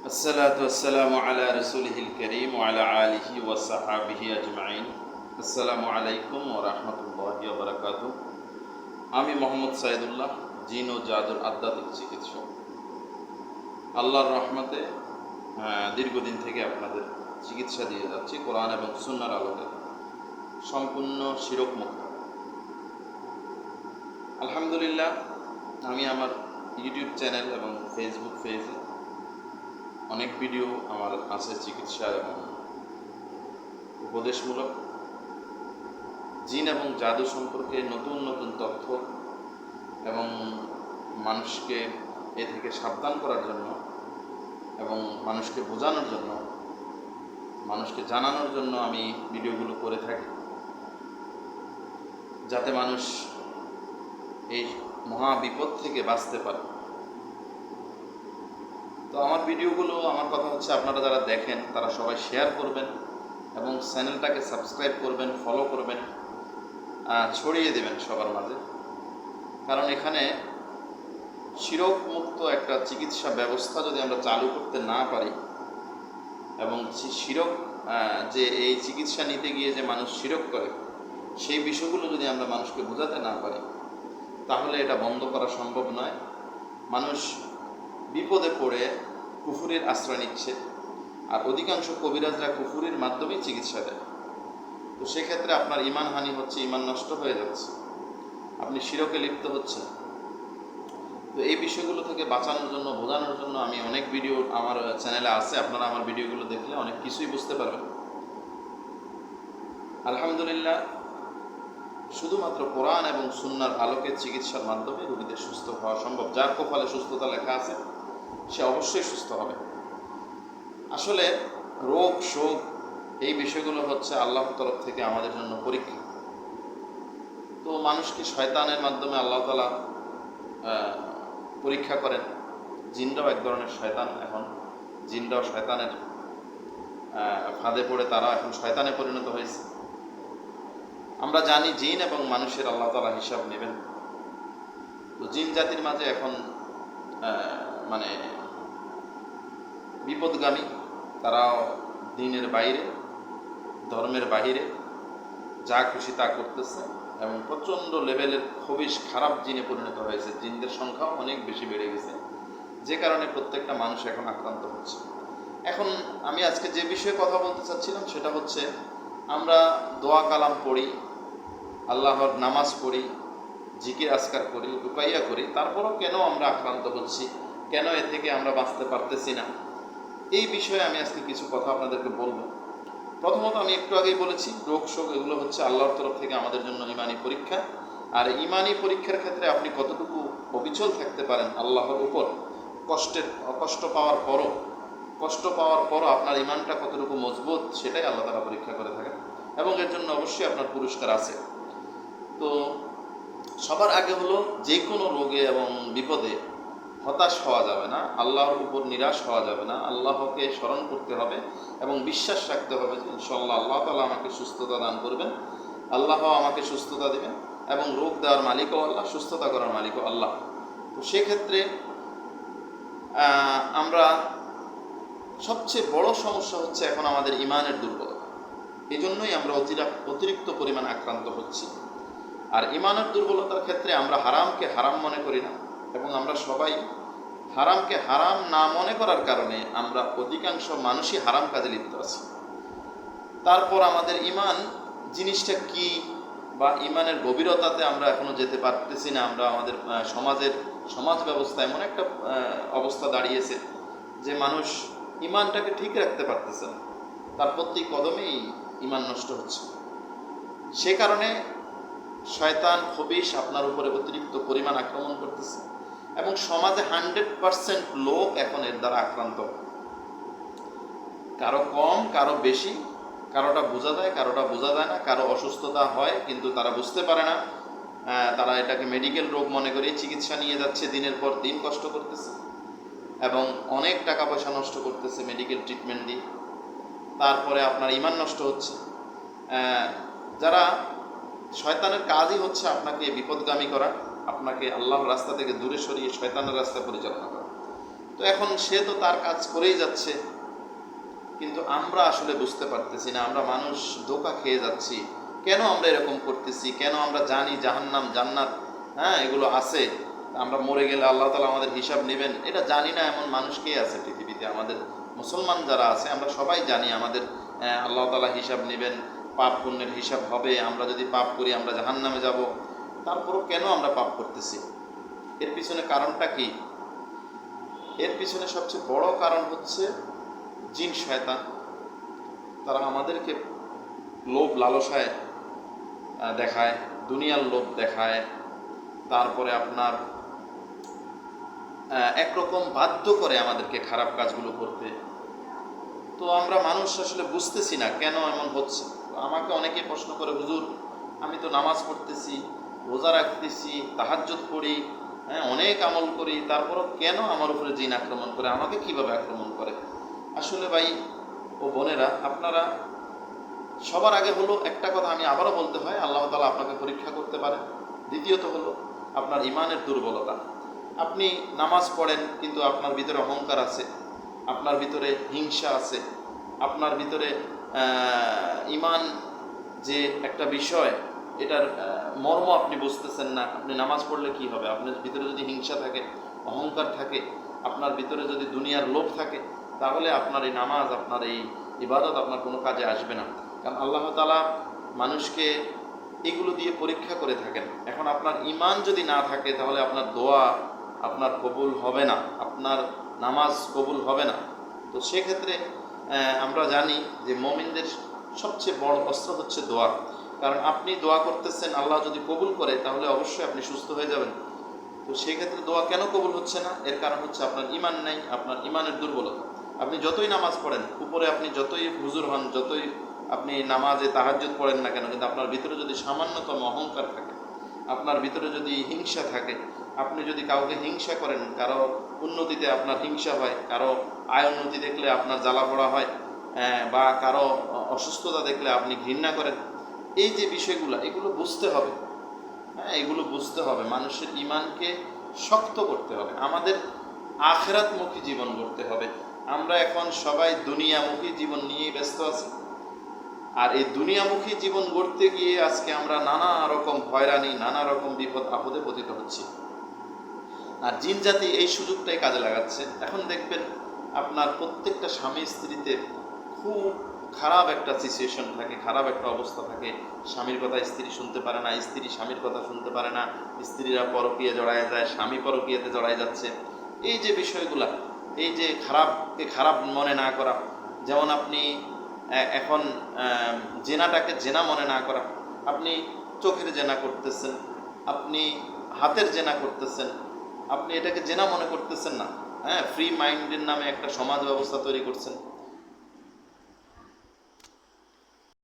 الصلاة والسلام على رسوله الكريم وعلى آله وصحبه أجمعين السلام عليكم ورحمة الله وبركاته আমি মোহাম্মদ সাইদুল্লাহ জিন ও জাদুর আধ্যাত্মিক চিকিৎসক। আল্লাহর রহমতে দীর্ঘদিন থেকে আপনাদের চিকিৎসা দিয়ে যাচ্ছি কোরআন এবং সুন্নাহর আলোকে, সম্পূর্ণ শিরক মুক্ত। আলহামদুলিল্লাহ, আমি আমার ইউটিউব চ্যানেল এবং ফেসবুক পেজে অনেক ভিডিও আমার আছে চিকিৎসা এবং উপদেশমূলক, জিন এবং জাদু সম্পর্কে নতুন নতুন তথ্য এবং মানুষকে এ থেকে সাবধান করার জন্য এবং মানুষকে বোঝানোর জন্য, মানুষকে জানানোর জন্য আমি ভিডিওগুলো করে থাকি, যাতে মানুষ এই মহা বিপদ থেকে বাঁচতে পারে। তো আমার ভিডিওগুলো, আমার কথা হচ্ছে, আপনারা যারা দেখেন তারা সবাই শেয়ার করবেন এবং চ্যানেলটাকে সাবস্ক্রাইব করবেন, ফলো করবেন, ছড়িয়ে দেবেন সবার মাঝে। কারণ এখানে শিরক মুক্ত একটা চিকিৎসা ব্যবস্থা যদি আমরা চালু করতে না পারি এবং শিরক যে এই চিকিৎসা নিতে গিয়ে যে মানুষ শিরক করে সেই বিষয়গুলো যদি আমরা মানুষকে বোঝাতে না পারি, তাহলে এটা বন্ধ করা সম্ভব নয়। মানুষ বিপদে পড়ে কুফুরির আশ্রয় নিচ্ছে, আর অধিকাংশ কবিরাজরা কুফুরির মাধ্যমেই চিকিৎসা দেয়। তো সেক্ষেত্রে আপনার ইমান হানি হচ্ছে, ইমান নষ্ট হয়ে যাচ্ছে, আপনি শিরকে লিপ্ত হচ্ছেন। তো এই বিষয়গুলো থেকে বাঁচানোর জন্য, বোঝানোর জন্য আমি অনেক ভিডিও আমার চ্যানেলে আছে, আপনারা আমার ভিডিওগুলো দেখলে অনেক কিছুই বুঝতে পারবেন। আলহামদুলিল্লাহ, শুধুমাত্র কোরআন এবং সুন্নাহর আলোকে চিকিৎসার মাধ্যমে রোগীদের সুস্থ হওয়া সম্ভব। যার কপালে সুস্থতা লেখা আছে সে অবশ্যই সুস্থ হবে। আসলে রোগ শোক এই বিষয়গুলো হচ্ছে আল্লাহর তরফ থেকে আমাদের জন্য পরীক্ষা। তো মানুষকে শয়তানের মাধ্যমে আল্লাহ তাআলা পরীক্ষা করেন। জিনরাও এক ধরনের শয়তান। এখন জিনরাও শয়তানের ফাঁদে পড়ে তারা এখন শয়তানে পরিণত হয়েছে। আমরা জানি জিন এবং মানুষের আল্লাহ তাআলা হিসাব নেবেন। তো জিন জাতির মাঝে এখন মানে বিপদগামী, তারাও দিনের বাইরে, ধর্মের বাইরে যা খুশি তা করতেছে এবং প্রচণ্ড লেভেলের খুবই খারাপ জিনে পরিণত হয়েছে। জিনদের সংখ্যাও অনেক বেশি বেড়ে গেছে, যে কারণে প্রত্যেকটা মানুষ এখন আক্রান্ত হচ্ছে। এখন আমি আজকে যে বিষয়ে কথা বলতে চাচ্ছিলাম সেটা হচ্ছে, আমরা দোয়া কালাম পড়ি, আল্লাহর নামাজ পড়ি, জিকির আজকার করি, রুকাইয়া করি, তারপরও কেন আমরা আক্রান্ত হচ্ছি, কেন এ থেকে আমরা বাঁচতে পারতেছি না, এই বিষয়ে আমি আজকে কিছু কথা আপনাদেরকে বলবো। প্রথমত, আমি একটু আগেই বলেছি, রোগ শোক এগুলো হচ্ছে আল্লাহর তরফ থেকে আমাদের জন্য ইমানি পরীক্ষা। আর ইমানি পরীক্ষার ক্ষেত্রে আপনি কতটুকু অবিচল থাকতে পারেন আল্লাহর উপর, কষ্ট পাওয়ার পরও আপনার ইমানটা কতটুকু মজবুত, সেটাই আল্লাহ তাআলা পরীক্ষা করে থাকেন এবং এর জন্য অবশ্যই আপনার পুরস্কার আছে। তো সবার আগে হলো, যে কোনো রোগে এবং বিপদে হতাশ হওয়া যাবে না, আল্লাহর উপর নিরাশ হওয়া যাবে না, আল্লাহকে স্মরণ করতে হবে এবং বিশ্বাস রাখতে হবে যে ইনশাআল্লাহ আল্লাহ তাআলা আমাকে সুস্থতা দান করবেন, আল্লাহ আমাকে সুস্থতা দেবেন এবং রোগ দেওয়ার মালিকও আল্লাহ, সুস্থতা করার মালিকও আল্লাহ। তো সেক্ষেত্রে আমরা সবচেয়ে বড় সমস্যা হচ্ছে এখন আমাদের ইমানের দুর্বলতা। এই জন্যই আমরা অতিরিক্ত পরিমাণে আক্রান্ত হচ্ছি। আর ইমানের দুর্বলতার ক্ষেত্রে আমরা হারামকে হারাম মনে করি না, এবং আমরা সবাই হারামকে হারাম না মনে করার কারণে আমরা অধিকাংশ মানুষই হারাম কাজে লিপ্ত আছি। তারপর আমাদের ইমান জিনিসটা কি বা ইমানের গভীরতাতে আমরা এখনো যেতে পারতেছি না। আমরা আমাদের সমাজ ব্যবস্থা এমন একটা অবস্থা দাঁড়িয়েছে যে মানুষ ইমানটাকে ঠিক রাখতে পারতেছে না, তার প্রতি কদমেই ইমান নষ্ট হচ্ছে। সে কারণে শয়তান খবিশ আপনার উপরে অতিরিক্ত পরিমাণ আক্রমণ করতেছে এবং সমাজে 100% লোক এখন এর দ্বারা আক্রান্ত। কারো কম, কারো বেশি, কারোটা বোঝা যায়, কারোটা বোঝা যায় না, কারো অসুস্থতা হয় কিন্তু তারা বুঝতে পারে না, তারা এটাকে মেডিকেল রোগ মনে করে চিকিৎসা নিয়ে যাচ্ছে, দিনের পর দিন কষ্ট করতেছে এবং অনেক টাকা পয়সা নষ্ট করতেছে মেডিকেল ট্রিটমেন্ট দিয়ে। তারপরে আপনার ইমান নষ্ট হচ্ছে। যারা শয়তানের কাজই হচ্ছে আপনাকে বিপদগামী করা, আপনাকে আল্লাহর রাস্তা থেকে দূরে সরিয়ে শয়তানের রাস্তায় পরিচালনা করা। তো এখন সে তো তার কাজ করেই যাচ্ছে, কিন্তু আমরা আসলে বুঝতে পারতেছি না, আমরা মানুষ ধোঁকা খেয়ে যাচ্ছি। কেন আমরা এরকম করতেছি? কেন আমরা জানি জাহান্নাম জান্নাত এগুলো আছে, আমরা মরে গেলে আল্লাহ তাআলা আমাদের হিসাব নেবেন, এটা জানি না এমন মানুষ কে আছে পৃথিবীতে? আমাদের মুসলমান যারা আছে আমরা সবাই জানি আমাদের আল্লাহ তাআলা হিসাব নেবেন, পাপ পুণ্যের হিসাব হবে, আমরা যদি পাপ করি আমরা জাহান্নামে যাব। তারপরও কেন আমরা পাপ করতেছি? এর পিছনে কারণটা কি? এর পিছনে সবচেয়ে বড় কারণ হচ্ছে জিন শয়তান। তারা আমাদেরকে লোভ লালসায় দেখায়, দুনিয়ার লোভ দেখায়, তারপরে আপনার একরকম বাধ্য করে আমাদেরকে খারাপ কাজগুলো করতে। তো আমরা মানুষ আসলে বুঝতেছি না কেন এমন হচ্ছে। আমাকে অনেকে প্রশ্ন করে, হুজুর আমি তো নামাজ পড়তেছি, রোজা রাখতেছি, তাহাজ্জুদ পড়ি, অনেক আমল করি, তারপরও কেন আমার উপরে জিন আক্রমণ করে? আমাকে কিভাবে আক্রমণ করে? আসলে ভাই ও বোনেরা, আপনারা সবার আগে হলো একটা কথা আমি আবারও বলতে হয়, আল্লাহ তাআলা আপনাকে পরীক্ষা করতে পারেন। দ্বিতীয়ত হলো আপনার ইমানের দুর্বলতা। আপনি নামাজ পড়েন কিন্তু আপনার ভিতরে অহংকার আছে, আপনার ভিতরে হিংসা আছে, আপনার ভিতরে ইমান যে একটা বিষয় এটার মর্ম আপনি বুঝতেছেন না। আপনি নামাজ পড়লে কি হবে? আপনার ভিতরে যদি হিংসা থাকে, অহংকার থাকে, আপনার ভিতরে যদি দুনিয়ার লোভ থাকে, তাহলে আপনার এই নামাজ, আপনার এই ইবাদত আপনার কোনো কাজে আসবে না। কারণ আল্লাহ তাআলা মানুষকে এগুলো দিয়ে পরীক্ষা করে থাকেন। এখন আপনার ইমান যদি না থাকে তাহলে আপনার দোয়া আপনার কবুল হবে না, আপনার নামাজ কবুল হবে না। তো সেক্ষেত্রে আমরা জানি যে মুমিনদের সবচেয়ে বড় অস্ত্র হচ্ছে দোয়া। কারণ আপনি দোয়া করতেছেন, আল্লাহ যদি কবুল করে তাহলে অবশ্যই আপনি সুস্থ হয়ে যাবেন। তো সেক্ষেত্রে দোয়া কেন কবুল হচ্ছে না? এর কারণ হচ্ছে আপনার ইমান নেই, আপনার ইমানের দুর্বলতা। আপনি যতই নামাজ পড়েন, উপরে আপনি যতই হুজুর হন, যতই আপনি নামাজে তাহাজ্জুদ পড়েন না কেন, কিন্তু আপনার ভিতরে যদি সামান্যতম অহংকার থাকে, আপনার ভিতরে যদি হিংসা থাকে, আপনি যদি কাউকে হিংসা করেন, কারো উন্নতিতে আপনার হিংসা হয়, কারো আয় উন্নতি দেখলে আপনার জ্বালা পোড়া হয়, বা কারো অসুস্থতা দেখলে আপনি ঘৃণা করেন, এই যে বিষয়গুলো, এগুলো বুঝতে হবে। এগুলো বুঝতে হবে, মানুষের ইমানকে শক্ত করতে হবে, আমাদের আখিরাতমুখী জীবন গড়তে হবে। আমরা এখন সবাই দুনিয়ামুখী জীবন নিয়েই ব্যস্ত আছি, আর এই দুনিয়ামুখী জীবন গড়তে গিয়ে আজকে আমরা নানা রকম হয়রানি, নানা রকম বিপদ আপদে পতিত হচ্ছি। আর জিন জাতি এই সুযোগটাই কাজে লাগাচ্ছে। এখন দেখবেন আপনার প্রত্যেকটা স্বামী স্ত্রীতে খুব খারাপ একটা সিচুয়েশন থাকে, খারাপ একটা অবস্থা থাকে। স্বামীর কথা স্ত্রী শুনতে পারে না, স্ত্রী স্বামীর কথা শুনতে পারে না, স্ত্রীরা পরকীয়া জড়ায় যায়, স্বামী পরকীয়াতে জড়ায় যাচ্ছে। এই যে বিষয়গুলা, এই যে খারাপকে খারাপ মনে না করা, যেমন আপনি এখন জেনাটাকে জেনা মনে না করা, আপনি চোখের জেনা করতেছেন, আপনি হাতের জেনা করতেছেন, আপনি এটাকে জেনা মনে করতেছেন না। ফ্রি মাইন্ডের নামে একটা সমাজ ব্যবস্থা তৈরি করছেন।